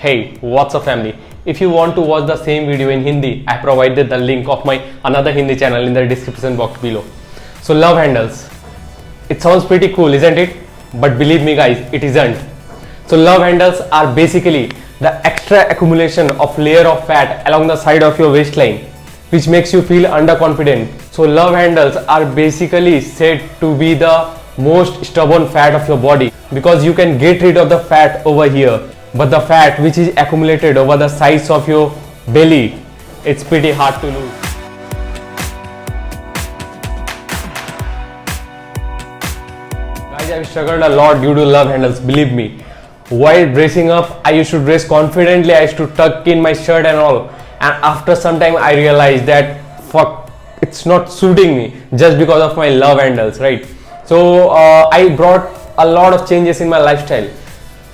Hey, what's up family? If you want to watch the same video in Hindi, I provided the link of my another Hindi channel in the description box below. So love handles. It sounds pretty cool, isn't it? But believe me guys, it isn't. So love handles are basically the extra accumulation of layer of fat along the side of your waistline, which makes you feel underconfident. So love handles are basically said to be the most stubborn fat of your body, because you can get rid of the fat over here, but the fat which is accumulated over the sides of your belly, it's pretty hard to lose. Guys, I've struggled a lot due to love handles, believe me. While dressing up, I used to dress confidently, I used to tuck in my shirt and all, and after some time I realized that fuck, it's not suiting me just because of my love handles, right? So I brought a lot of changes in my lifestyle.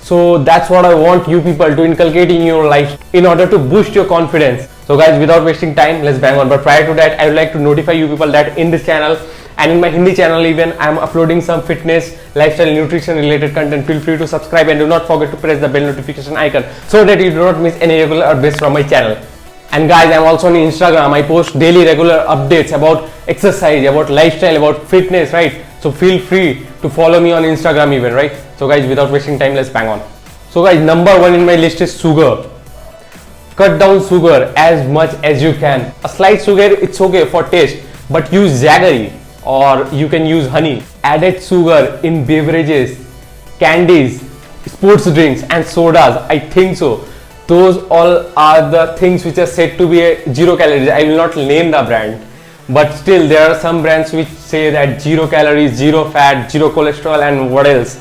So that's what I want you people to inculcate in your life in order to boost your confidence. So guys, without wasting time, let's bang on. But prior to that, I would like to notify you people that in this channel and in my Hindi channel even, I am uploading some fitness, lifestyle, nutrition related content. Feel free to subscribe and do not forget to press the bell notification icon so that you do not miss any regular updates from my channel. And guys, I'm also on Instagram. I post daily regular updates about exercise, about lifestyle, about fitness, right? So feel free to follow me on Instagram even, right? So guys, without wasting time, let's bang on. So guys, number one in my list is sugar. Cut down sugar as much as you can. A slight sugar, it's okay for taste, but use jaggery or you can use honey. Added sugar in beverages, candies, sports drinks and sodas, I think so. Those all are the things which are said to be a 0 calories. I will not name the brand, but still there are some brands which say that 0 calories, 0 fat, 0 cholesterol and what else.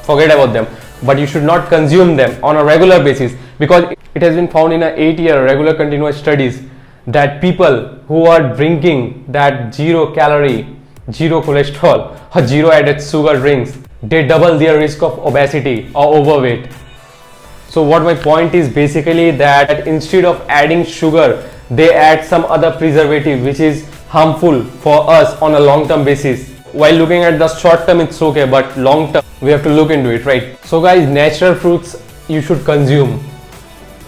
Forget about them. But you should not consume them on a regular basis, because it has been found in a 8-year regular continuous studies that people who are drinking that 0 calorie, 0 cholesterol or 0 added sugar drinks, they double their risk of obesity or overweight. So what my point is basically that instead of adding sugar, they add some other preservative which is harmful for us on a long-term basis. While looking at the short term, it's okay, but long term we have to look into it, right? So guys, natural fruits you should consume.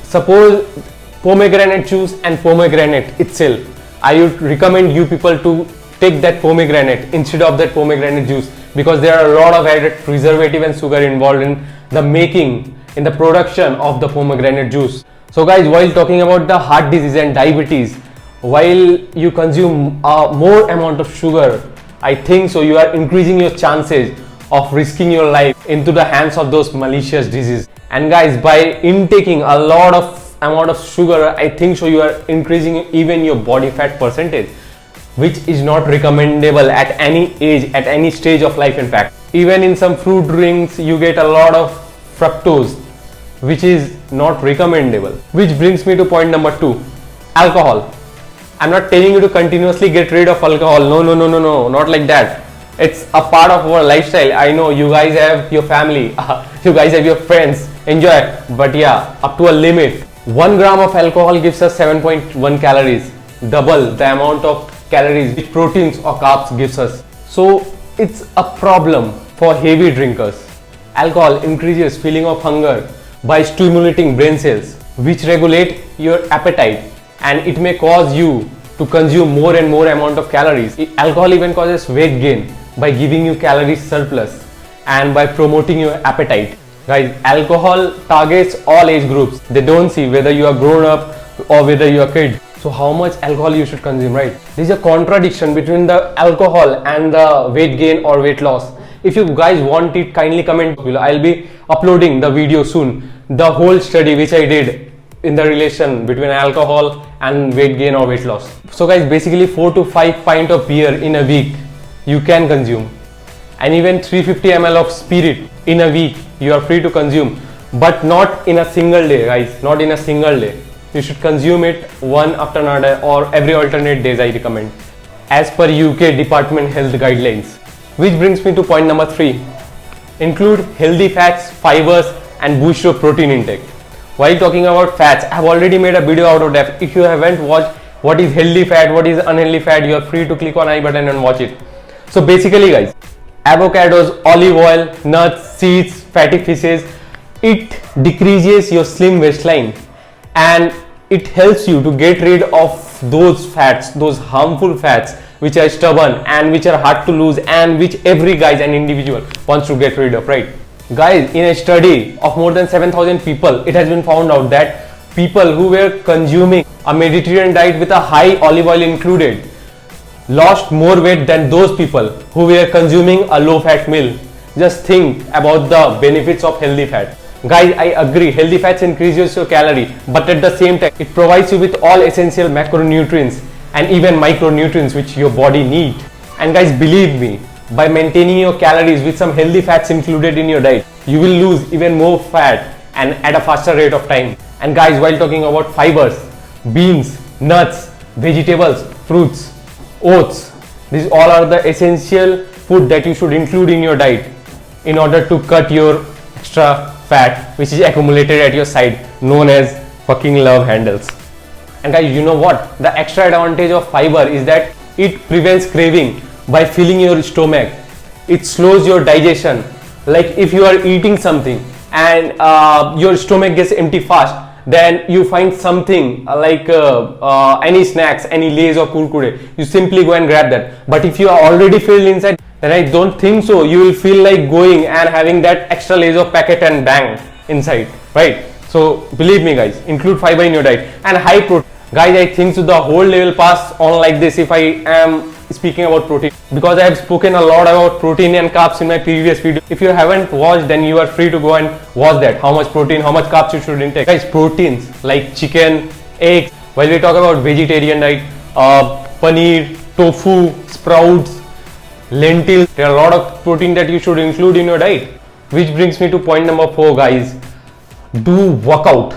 Suppose pomegranate juice and pomegranate itself, I would recommend you people to take that pomegranate instead of that pomegranate juice, because there are a lot of added preservative and sugar involved in the making, in the production of the pomegranate juice. So guys, while talking about the heart disease and diabetes, while you consume more amount of sugar, I think so you are increasing your chances of risking your life into the hands of those malicious diseases. And guys, by intaking a lot of amount of sugar, I think so you are increasing even your body fat percentage, which is not recommendable at any age, at any stage of life. In fact, even in some fruit drinks you get a lot of fructose, which is not recommendable. Which brings me to point number 2, alcohol. I'm not telling you to continuously get rid of alcohol. No, not like that. It's a part of our lifestyle. I know you guys have your family, you guys have your friends, enjoy. But yeah, up to a limit. 1 gram of alcohol gives us 7.1 calories, double the amount of calories which proteins or carbs gives us. So it's a problem for heavy drinkers. Alcohol increases feeling of hunger by stimulating brain cells, which regulate your appetite, and it may cause you to consume more and more amount of calories. Alcohol even causes weight gain by giving you calorie surplus and by promoting your appetite. Guys, alcohol targets all age groups. They don't see whether you are grown up or whether you are a kid. So how much alcohol you should consume, right? There is a contradiction between the alcohol and the weight gain or weight loss. If you guys want it, kindly comment below. I'll be uploading the video soon, the whole study which I did in the relation between alcohol and weight gain or weight loss. So guys, basically 4 to 5 pints of beer in a week you can consume, and even 350 ml of spirit in a week you are free to consume, but not in a single day guys, not in a single day. You should consume it one after another or every alternate days, I recommend, as per UK Department Health guidelines. Which brings me to point number 3, include healthy fats, fibers and boost your protein intake. While talking about fats, I have already made a video out of depth. If you haven't watched what is healthy fat, what is unhealthy fat, you are free to click on I button and watch it. So basically guys, avocados, olive oil, nuts, seeds, fatty fishes, It decreases your slim waistline and it helps you to get rid of those fats, those harmful fats which are stubborn and which are hard to lose and which every guy and individual wants to get rid of, right? Guys, in a study of more than 7,000 people, it has been found out that people who were consuming a Mediterranean diet with a high olive oil included lost more weight than those people who were consuming a low fat meal. Just think about the benefits of healthy fat. Guys, I agree, healthy fats increases your calorie, but at the same time, it provides you with all essential macronutrients and even micronutrients which your body needs. And guys, believe me, by maintaining your calories with some healthy fats included in your diet, you will lose even more fat and at a faster rate of time. And guys, while talking about fibers, beans, nuts, vegetables, fruits, oats, these all are the essential food that you should include in your diet in order to cut your extra fat which is accumulated at your side, known as fucking love handles. And guys, you know what? The extra advantage of fiber is that it prevents craving by filling your stomach. It slows your digestion. Like if you are eating something and your stomach gets empty fast, then you find something like any snacks, any Lays or Kurkure, you simply go and grab that. But if you are already filled inside, then I don't think so you will feel like going and having that extra Lays of packet and bang inside, right? So believe me guys, include fiber in your diet. And high protein. Guys, I think so the whole level pass on like this if I am speaking about protein, because I have spoken a lot about protein and carbs in my previous video. If you haven't watched, then you are free to go and watch that, how much protein, how much carbs you should intake. Guys, proteins like chicken, eggs, while we talk about vegetarian diet, paneer, tofu, sprouts, lentils, there are a lot of protein that you should include in your diet. Which brings me to point number 4, guys. Do workout.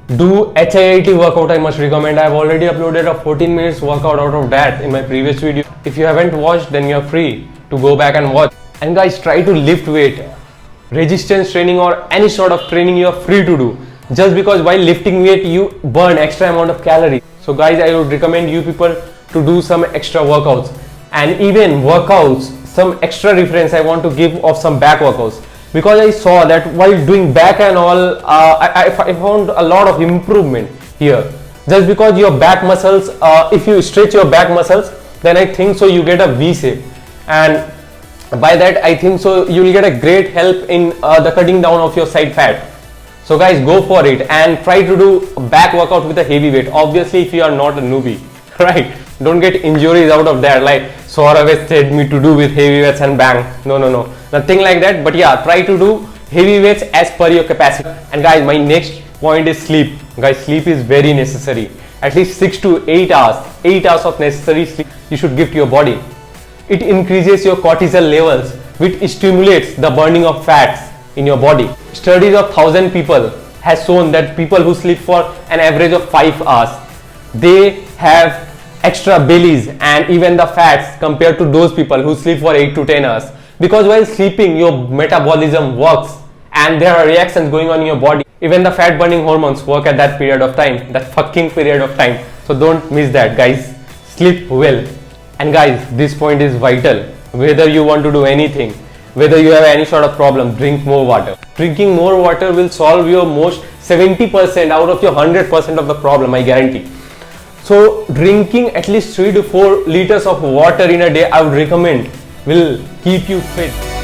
Do HIIT workout, I must recommend. I have already uploaded a 14 minutes workout out of that in my previous video. If you haven't watched, then you are free to go back and watch. And guys, try to lift weight. Resistance training or any sort of training you are free to do. Just because while lifting weight, you burn extra amount of calories. So guys, I would recommend you people to do some extra workouts. And even workouts, some extra reference I want to give of some back workouts. Because I saw that while doing back and all, I found a lot of improvement here. Just because your back muscles, if you stretch your back muscles, then I think so you get a V shape. And by that I think so you will get a great help in the cutting down of your side fat. So guys, go for it and try to do back workout with a heavy weight. Obviously, if you are not a newbie, right? Don't get injuries out of that, like Saurav has said me to do with heavy weights and bang. No, nothing like that. But yeah, try to do heavy weights as per your capacity. And guys, my next point is sleep. Guys, sleep is very necessary. At least 6 to 8 hours. 8 hours of necessary sleep you should give to your body. It increases your cortisol levels, which stimulates the burning of fats in your body. Studies of 1,000 people has shown that people who sleep for an average of 5 hours, they have extra bellies and even the fats compared to those people who sleep for 8 to 10 hours. Because while sleeping, your metabolism works and there are reactions going on in your body. Even the fat burning hormones work at that period of time, that fucking period of time. So don't miss that, guys. Sleep well. And guys, this point is vital. Whether you want to do anything, whether you have any sort of problem, drink more water. Drinking more water will solve your most 70% out of your 100% of the problem, I guarantee. So drinking at least 3 to 4 liters of water in a day, I would recommend, will keep you fit.